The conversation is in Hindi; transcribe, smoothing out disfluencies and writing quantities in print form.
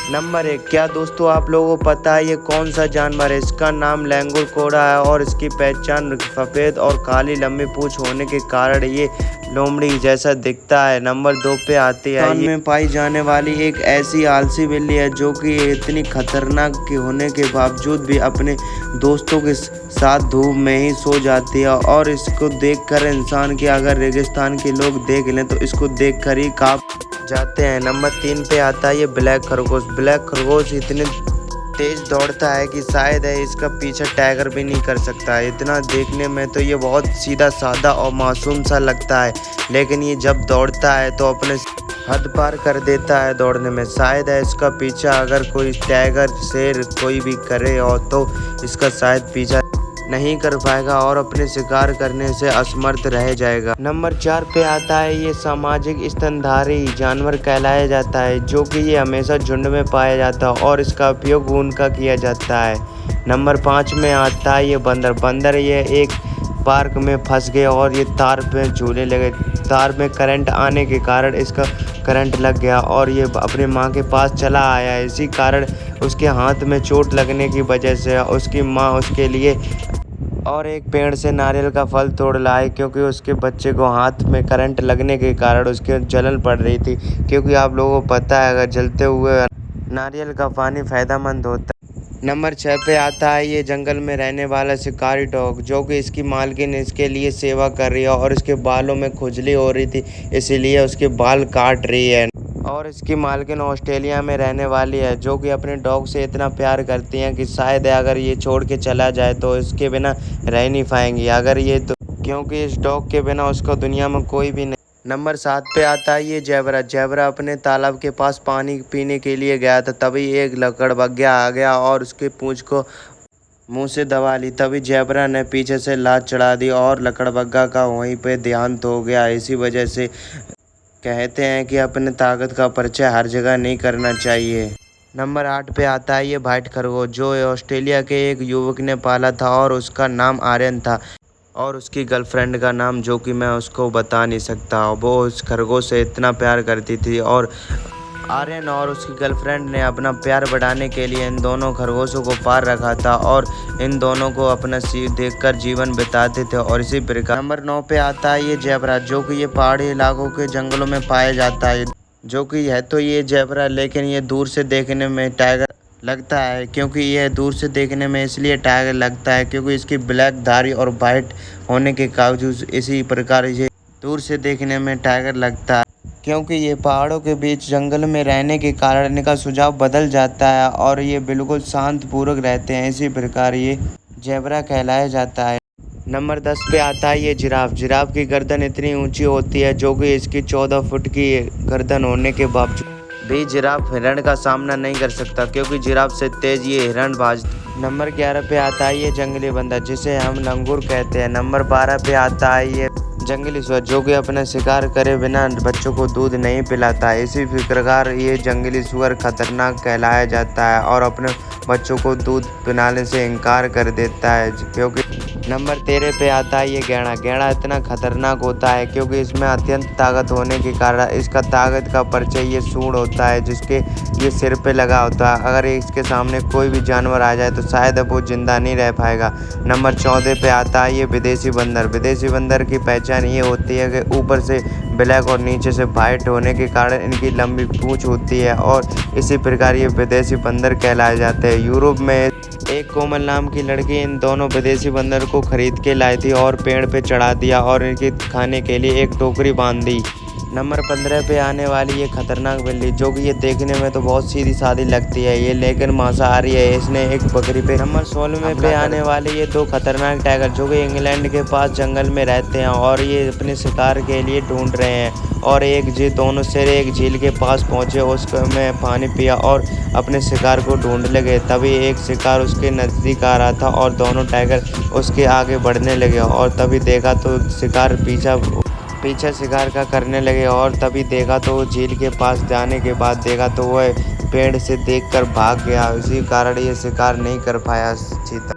नंबर 1, क्या दोस्तों आप लोगों को पता है ये कौन सा जानवर है? इसका नाम लंगूर कौड़ा है और इसकी पहचान सफ़ेद और काली लंबी पूंछ होने के कारण ये लोमड़ी जैसा दिखता है। नंबर 2 पे आती है हिंदुस्तान में पाई जाने वाली एक ऐसी आलसी बिल्ली है जो कि इतनी खतरनाक होने के बावजूद भी अपने दोस्तों के साथ धूप में ही सो जाती है और इसको देखकर इंसान की अगर रेगिस्तान के लोग देख लें तो इसको देखकर ही कांप जाते हैं। नंबर 3 पे आता है ये ब्लैक खरगोश। ब्लैक खरगोश इतने तेज दौड़ता है कि शायद है इसका पीछा टाइगर भी नहीं कर सकता है। इतना देखने में तो ये बहुत सीधा साधा और मासूम सा लगता है, लेकिन ये जब दौड़ता है तो अपने हद पार कर देता है दौड़ने में। शायद है इसका पीछा अगर कोई टाइगर शेर कोई भी करे और तो इसका शायद पीछा नहीं कर पाएगा और अपने शिकार करने से असमर्थ रह जाएगा। नंबर 4 पे आता है ये सामाजिक स्तनधारी जानवर कहलाया जाता है, जो कि ये हमेशा झुंड में पाया जाता है और इसका उपयोग ऊन का किया जाता है। नंबर 5 में आता है ये बंदर। बंदर ये एक पार्क में फंस गए और ये तार पे झूले लगे। तार में करंट आने के कारण इसका करंट लग गया और ये अपने माँ के पास चला आया। इसी कारण उसके हाथ में चोट लगने की वजह से उसकी माँ उसके लिए और एक पेड़ से नारियल का फल तोड़ लाए, क्योंकि उसके बच्चे को हाथ में करंट लगने के कारण उसके जलन पड़ रही थी। क्योंकि आप लोगों को पता है अगर जलते हुए नारियल का पानी फ़ायदेमंद होता है। नंबर 6 पे आता है ये जंगल में रहने वाला शिकारी डॉग, जो कि इसकी मालकिन इसके लिए सेवा कर रही है और इसके बालों में खुजली हो रही थी, इसीलिए उसके बाल काट रही है। और इसकी मालकिन ऑस्ट्रेलिया में रहने वाली है, जो कि अपने डॉग से इतना प्यार करती हैं कि शायद अगर ये छोड़ के चला जाए तो इसके बिना रह नहीं पाएंगी अगर ये तो, क्योंकि इस डॉग के बिना उसको दुनिया में कोई भी नहीं। नंबर 7 पे आता है ये ज़ेबरा। ज़ेबरा अपने तालाब के पास पानी पीने के लिए गया था, तभी एक लकड़बग्घा आ गया और उसके पूंछ को मुंह से दबा ली। तभी ज़ेबरा ने पीछे से लात चढ़ा दी और लकड़बग्घा का वहीं पे देहांत हो गया। इसी वजह से कहते हैं कि अपने ताकत का परिचय हर जगह नहीं करना चाहिए। नंबर 8 पे आता है ये व्हाइट खरगोश, जो ऑस्ट्रेलिया के एक युवक ने पाला था और उसका नाम आर्यन था और उसकी गर्लफ्रेंड का नाम जो कि मैं उसको बता नहीं सकता। वो उस खरगोश से इतना प्यार करती थी और आर्यन और उसकी गर्लफ्रेंड ने अपना प्यार बढ़ाने के लिए इन दोनों खरगोशों को पार रखा था और इन दोनों को अपना देखकर जीवन बिताते थे। और इसी प्रकार नंबर 9 पे आता है ये ज़ेबरा, जो कि ये पहाड़ी इलाकों के जंगलों में पाया जाता है। जो कि है तो ये ज़ेबरा, लेकिन ये दूर से देखने में टाइगर लगता है। क्योंकि यह दूर से देखने में इसलिए टाइगर लगता है क्योंकि इसकी ब्लैक धारी और वाइट होने के बावजूद इसी प्रकार ये दूर से देखने में टाइगर लगता है। क्योंकि ये पहाड़ों के बीच जंगल में रहने के कारण इनका सुझाव बदल जाता है और ये बिल्कुल शांतपूर्वक रहते हैं, इसी प्रकार ये ज़ेबरा कहलाया जाता है। नंबर 10 पे आता है ये जिराफ। जिराफ की गर्दन इतनी ऊंची होती है, जो कि इसकी 14 फुट की गर्दन होने के बावजूद भी जिराफ हिरण का सामना नहीं कर सकता, क्योंकि जिराफ से तेज ये हिरण भाजता। नंबर 11 पे आता है ये जंगली बंदर, जिसे हम लंगूर कहते हैं। नंबर 12 पे आता है ये जंगली सुअर, जो कि अपना शिकार करे बिना बच्चों को दूध नहीं पिलाता है। इसी प्रकार ये जंगली सुअर खतरनाक कहलाया जाता है और अपने बच्चों को दूध पिलाने से इनकार कर देता है। क्योंकि नंबर 13 पे आता है ये गैंडा। गैंडा इतना खतरनाक होता है क्योंकि इसमें अत्यंत ताकत होने के कारण इसका ताकत का परिचय ये सूंड होता है, जिसके ये सिर पे लगा होता है। अगर इसके सामने कोई भी जानवर आ जाए तो शायद वो जिंदा नहीं रह पाएगा। नंबर 14 पे आता है ये विदेशी बंदर। विदेशी बंदर की पहचान ये होती है कि ऊपर से ब्लैक और नीचे से वाइट होने के कारण इनकी लंबी पूंछ होती है और इसी प्रकार ये विदेशी बंदर कहलाए जाते हैं। यूरोप में एक कोमल नाम की लड़की इन दोनों विदेशी बंदर को खरीद के लाई थी और पेड़ पे चढ़ा दिया और इनके खाने के लिए एक टोकरी बांध दी। नंबर 15 पे आने वाली ये खतरनाक बिल्ली, जो कि ये देखने में तो बहुत सीधी सादी लगती है ये, लेकिन मांसाहारी है। इसने एक बकरी पे। नंबर 16 पे आने वाले ये दो खतरनाक टाइगर, जो कि इंग्लैंड के पास जंगल में रहते हैं और ये अपने शिकार के लिए ढूंढ रहे हैं। और दोनों शेर एक झील के पास पहुंचे, उसमें पानी पिया और अपने शिकार को ढूंढ लगे। तभी एक शिकार उसके नज़दीक आ रहा था और दोनों टाइगर उसके आगे बढ़ने लगे और तभी देखा तो शिकार पीछा शिकार का करने लगे और तभी देखा तो झील के पास जाने के बाद देखा तो वह पेड़ से देखकर भाग गया। इसी कारण ये शिकार नहीं कर पाया चीता।